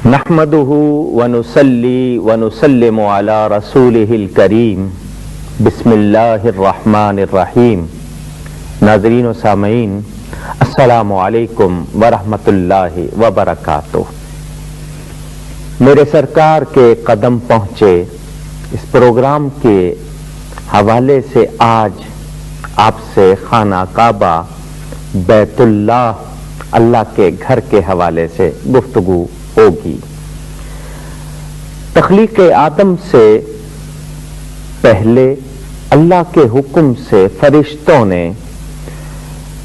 नहमदुहु व नुसल्ली व नुसल्लिमु अला रसूलिहिल करीम बिस्मिल्लाहिर्रहमानिर्रहीम। नाज़रीन व सामईन, अस्सलामु अलैकुम व रहमतुल्लाहि व बरकातुहू। मेरे सरकार के कदम पहुँचे इस प्रोग्राम के हवाले से आज आपसे खाना काबा, बैतुल्लाह, अल्लाह के घर के हवाले से गुफ्तगू होगी। तख्लीक आदम से पहले अल्लाह के हुक्म से फरिश्तों ने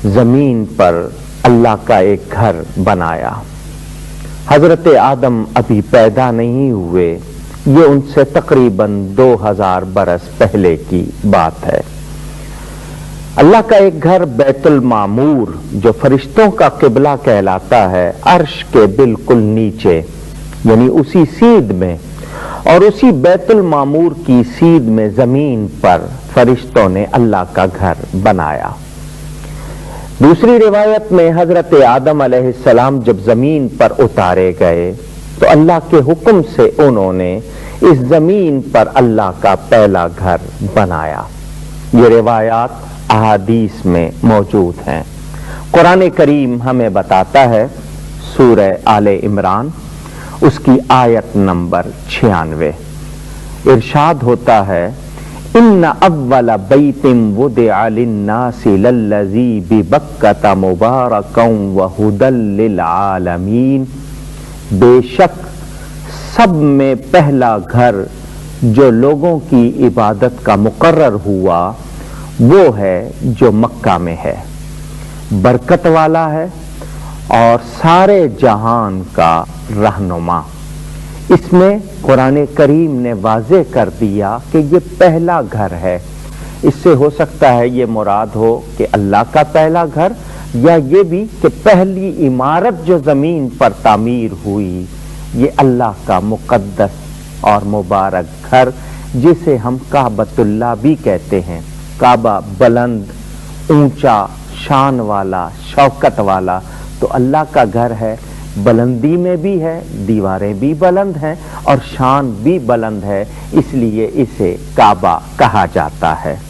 जमीन पर अल्लाह का एक घर बनाया। हजरत आदम अभी पैदा नहीं हुए, ये उनसे तकरीबन 2000 बरस पहले की बात है। अल्लाह का एक घर बैतुल मामूर, जो फरिश्तों का किबला कहलाता है, अर्श के बिल्कुल नीचे यानी उसी सीध में, और उसी बैतुल मामूर की सीध में जमीन पर फरिश्तों ने अल्लाह का घर बनाया। दूसरी रिवायत में हजरत आदम अलैहिस्सलाम जब जमीन पर उतारे गए तो अल्लाह के हुक्म से उन्होंने इस जमीन पर अल्लाह का पहला घर बनाया। ये रिवायात अहादीस में मौजूद हैं। कुरान करीम हमें बताता है, सूरह आले इमरान उसकी आयत नंबर 96, इरशाद होता है, इन्ना अव्वल बैतिन वुदिअ लिन्नासि लल्लज़ी बिबक्कता मुबारकन व हुदल लिल आलमीन। बेशक सब में पहला घर जो लोगों की इबादत का मुकर्रर हुआ वो है जो मक्का में है, बरकत वाला है और सारे जहान का रहनुमा। इसमें कुरान करीम ने वाज़े कर दिया कि ये पहला घर है। इससे हो सकता है ये मुराद हो कि अल्लाह का पहला घर, या ये भी कि पहली इमारत जो ज़मीन पर तामीर हुई ये अल्लाह का मुक़द्दस और मुबारक घर, जिसे हम काबतुल्लाह भी कहते हैं। काबा बुलंद, ऊंचा, शान वाला, शौकत वाला, तो अल्लाह का घर है, बुलंदी में भी है, दीवारें भी बुलंद हैं और शान भी बुलंद है, इसलिए इसे काबा कहा जाता है।